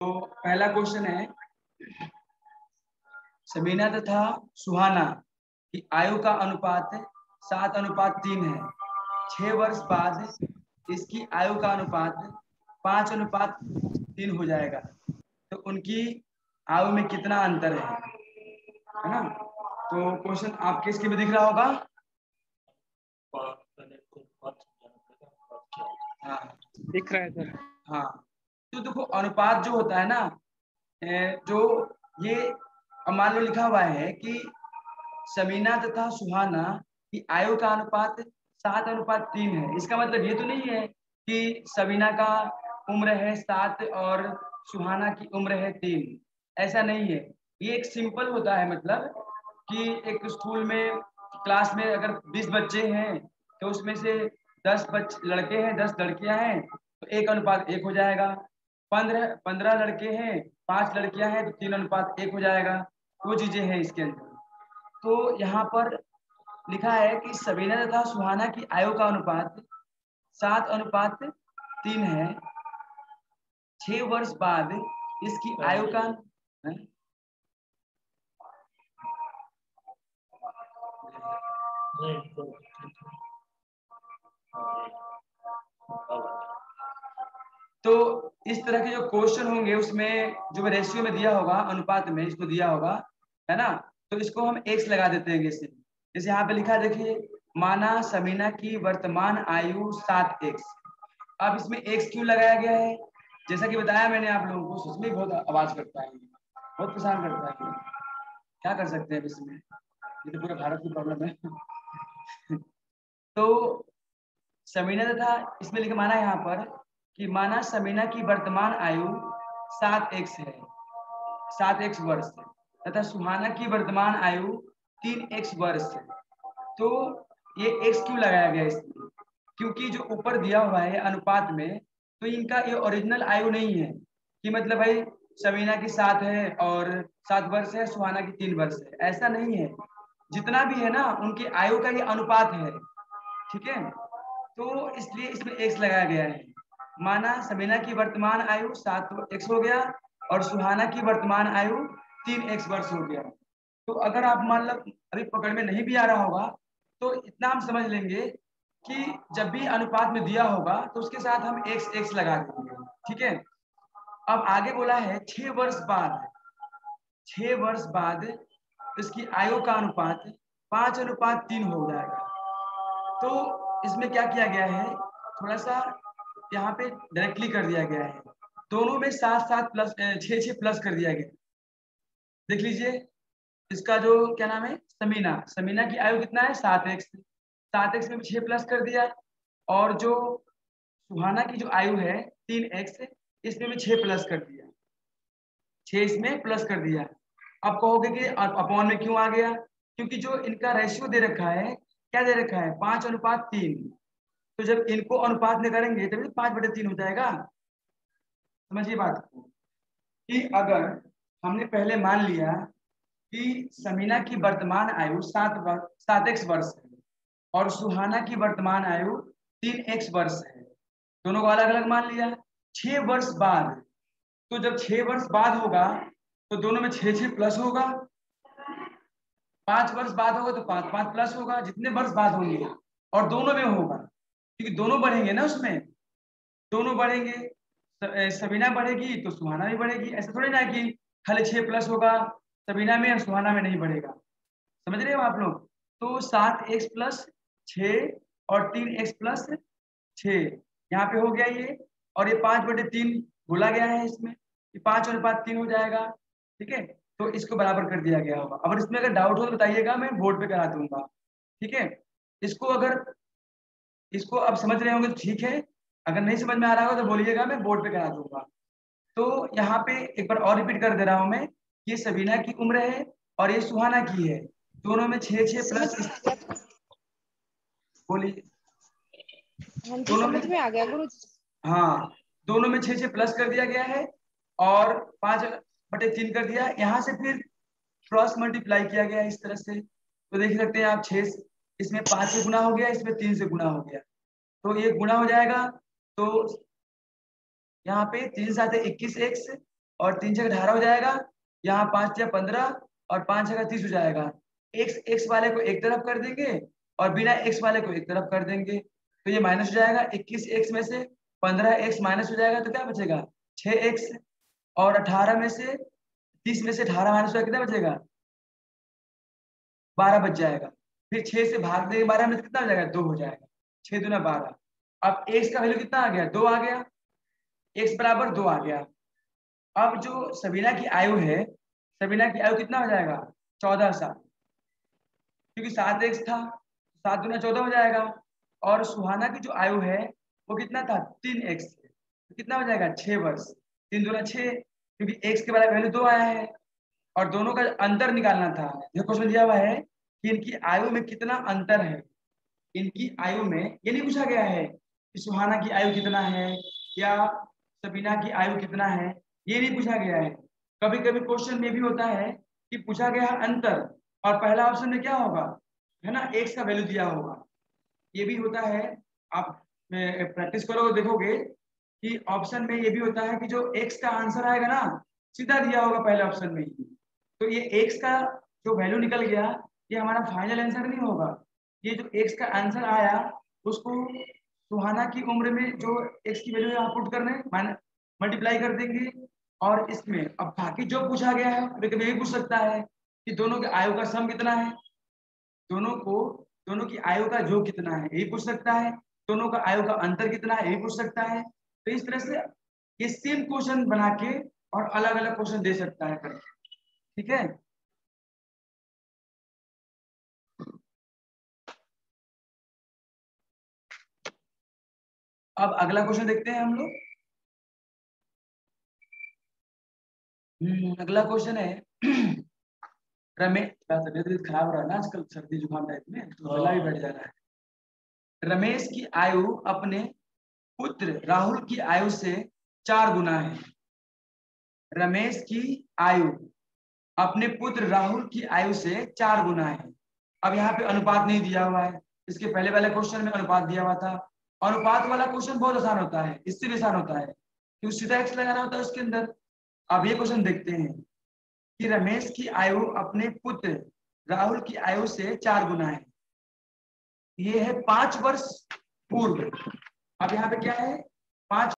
तो पहला क्वेश्चन है, समीना तथा सुहाना की आयु का अनुपात 7:3 है। 6 वर्ष बाद इसकी आयु का अनुपात 5:3 हो जाएगा। तो उनकी आयु में कितना अंतर है ना? तो क्वेश्चन आपके इसके में दिख रहा होगा। हाँ दिख रहा है सर। हाँ, तो देखो अनुपात जो होता है ना, जो ये मान लो लिखा हुआ है कि समीना तथा सुहाना की आयु का अनुपात 7:3 है। इसका मतलब ये तो नहीं है कि समीना का उम्र है 7 और सुहाना की उम्र है 3। ऐसा नहीं है। ये एक सिंपल होता है, मतलब कि एक स्कूल में क्लास में अगर 20 बच्चे हैं तो उसमें से 10 लड़के हैं, 10 लड़कियां हैं, तो 1:1 हो जाएगा। 15 लड़के हैं, 5 लड़कियां हैं, तो 3:1 हो जाएगा। वो चीजें हैं इसके अंदर। तो यहाँ पर लिखा है कि सबीना तथा सुहाना की आयु का अनुपात 7:3 है। 6 वर्ष बाद इसकी आयु का तो इस तरह के जो क्वेश्चन होंगे उसमें जो रेशियो में दिया होगा, अनुपात में इसको दिया होगा, है ना, तो इसको हम x लगा देते हैं। जैसे यहाँ पे लिखा है, देखिए, माना समीना की वर्तमान आयु 7x। अब इसमें x क्यों लगाया गया है? जैसा कि बताया मैंने आप लोगों को, सच में बहुत आवाज करता है, बहुत परेशान करता है। क्या कर सकते हैं इसमें, ये तो पूरे भारत की प्रॉब्लम है। तो समीना तथा इसमें लिखा माना यहाँ पर कि माना समीना की वर्तमान आयु 7x है, 7x वर्ष है, तथा सुहाना की वर्तमान आयु 3x वर्ष है। तो ये x क्यों लगाया गया इसमें? क्योंकि जो ऊपर दिया हुआ है अनुपात में, तो इनका ये ओरिजिनल आयु नहीं है कि मतलब भाई समीना की 7 है और 7 वर्ष है, सुहाना की 3 वर्ष है, ऐसा नहीं है। जितना भी है ना, उनकी आयु का ये अनुपात है, ठीक है। तो इसलिए इसमें x लगाया गया है। माना समीना की वर्तमान आयु 7x हो गया और सुहाना की वर्तमान आयु 3x वर्ष हो गया। तो अगर आप मान लो अभी पकड़ में नहीं भी आ रहा होगा, तो इतना हम समझ लेंगे कि जब भी अनुपात में दिया होगा तो उसके साथ हम x लगा देंगे, ठीक है। अब आगे बोला है 6 वर्ष बाद, 6 वर्ष बाद इसकी आयु का अनुपात 5:3 हो जाएगा। तो इसमें क्या किया गया है, थोड़ा सा यहाँ पे डायरेक्टली कर दिया गया है। दोनों में 7 प्लस 6 प्लस कर दिया गया। देख लीजिए, इसका जो क्या नाम है, समीना, समीना की आयु कितना है 7x, 7x में 6 प्लस कर दिया। और जो सुहाना की जो आयु है 3x, इसमें भी 6 प्लस कर दिया, 6 इसमें प्लस कर दिया। अब कहोगे कि अपॉन में क्यों आ गया? क्योंकि जो इनका रेशियो दे रखा है, क्या दे रखा है, 5:3। तो जब इनको अनुपात में करेंगे तभी 5/3 हो जाएगा। समझिए बात को, कि अगर हमने पहले मान लिया कि समीना की वर्तमान आयु 7x वर्ष है और सुहाना की वर्तमान आयु 3x वर्ष है, दोनों को अलग अलग मान लिया। 6 वर्ष बाद, तो जब 6 वर्ष बाद होगा तो दोनों में 6 प्लस होगा। 5 वर्ष बाद होगा तो 5 प्लस होगा, जितने वर्ष बाद होंगे। और दोनों में होगा क्योंकि दोनों बढ़ेंगे ना, उसमें दोनों बढ़ेंगे। सबीना बढ़ेगी तो सुहाना भी बढ़ेगी। ऐसा थोड़ी ना कि खाली 6 प्लस होगा सबीना में और सुहाना में नहीं बढ़ेगा। समझ रहे हो आप लोग? तो 7x प्लस 6 और 3x प्लस 6 यहाँ पे हो गया ये। और ये 5/3 बोला गया है इसमें कि 5:3 हो जाएगा, ठीक है। तो इसको बराबर कर दिया गया होगा। अगर इसमें अगर डाउट हो तो बताइएगा, मैं बोर्ड पे करा दूंगा, ठीक है। इसको अब समझ रहे होंगे तो ठीक है, अगर नहीं समझ में आ रहा होगा तो बोलिएगा, मैं बोर्ड पे करा दूंगा। तो यहाँ पे एक बार और रिपीट कर दे रहा हूं मैं, ये सबीना की उम्र है और ये सुहाना की है। दोनों में 6 प्लस, बोलिए। हाँ जी, दोनों समझ में, में आ गया गुरुजी। हाँ, दोनों में 6 प्लस कर दिया गया है और 5/3 कर दिया। यहाँ से फिर क्रॉस मल्टीप्लाई किया गया है इस तरह से। तो देख सकते हैं आप, 6 इसमें 5 से गुना हो गया, इसमें 3 से गुना हो गया, तो ये गुना हो जाएगा। तो यहाँ पे 3 7 21x और 3 छः 18 हो जाएगा, यहाँ 5 या 15 और 5 छः 30 हो जाएगा। एक्स वाले को एक तरफ कर देंगे और बिना एक्स वाले को एक तरफ कर देंगे, तो ये माइनस हो जाएगा। 21 एक्स में से 15 एक्स माइनस हो जाएगा, तो क्या बचेगा 6 एक्स, और 18 में से 30 में से 18 माइनस हो, कितना बचेगा 12 बच जाएगा। फिर 6 से भाग देंगे 12 में, कितना हो जाएगा 2 हो जाएगा। 6 दूना 12। अब एक्स का वैल्यू कितना आ गया 2 आ गया, एक्स बराबर 2 आ गया। अब जो सबीना की आयु है, सबीना की आयु कितना हो जाएगा 14 साल, क्योंकि 7 एक्स था, 7 दूना 14 हो जाएगा। और सुहाना की जो आयु है वो कितना था 3 एक्स, तो कितना हो जाएगा 6 वर्ष। 3 दूना 6, क्योंकि एक्स के बराबर वैल्यू 2 आया है और दोनों का अंतर निकालना था। जो क्वेश्चन दिया हुआ है कि इनकी आयु में कितना अंतर है, इनकी आयु में ये नहीं पूछा गया है कि सुहाना की आयु कितना है या सबीना की आयु कितना है, ये नहीं पूछा गया है। कभी कभी क्वेश्चन में भी होता है कि पूछा गया है अंतर, और पहला ऑप्शन में क्या होगा है ना एक्स का वैल्यू दिया होगा, ये भी होता है। आप प्रैक्टिस करोगे देखोगे कि ऑप्शन में ये भी होता है कि जो एक्स का आंसर आएगा ना सीधा दिया होगा पहले ऑप्शन में ही, तो ये एक्स का जो वैल्यू निकल गया ये हमारा फाइनल आंसर नहीं होगा। ये जो एक्स का आंसर आया उसको सुहाना की उम्र में जो एक्स की वैल्यू यहाँ पुट करने मल्टीप्लाई कर देंगे, और इसमें अब बाकी जो पूछा गया है कभी कभी यही पूछ सकता है कि दोनों के आयु का सम कितना है, दोनों की आयु का जो कितना है यही पूछ सकता है, दोनों का आयु का अंतर कितना है यही पूछ सकता है। तो इस तरह से ये सेम क्वेश्चन बना के और अलग अलग क्वेश्चन दे सकता है करके, ठीक है। अब अगला क्वेश्चन देखते हैं हम लोग। अगला क्वेश्चन है रमेश, तबीयत खराब हो रहा है ना आजकल, सर्दी जुकाम टाइप में, तो गला भी बैठ जा रहा है। रमेश की आयु अपने पुत्र राहुल की आयु से 4 गुना है। रमेश की आयु अपने पुत्र राहुल की आयु से 4 गुना है। अब यहाँ पे अनुपात नहीं दिया हुआ है, इसके पहले वाले क्वेश्चन में अनुपात दिया हुआ था। अनुपात वाला क्वेश्चन बहुत आसान होता है, इससे भी आसान होता है क्योंकि सीधा एक्स लगाना होता है उसके अंदर। अब ये क्वेश्चन देखते हैं कि रमेश की आयु अपने पुत्र राहुल की आयु से 4 गुना है, ये है 5 वर्ष पूर्व। अब यहाँ पे क्या है 5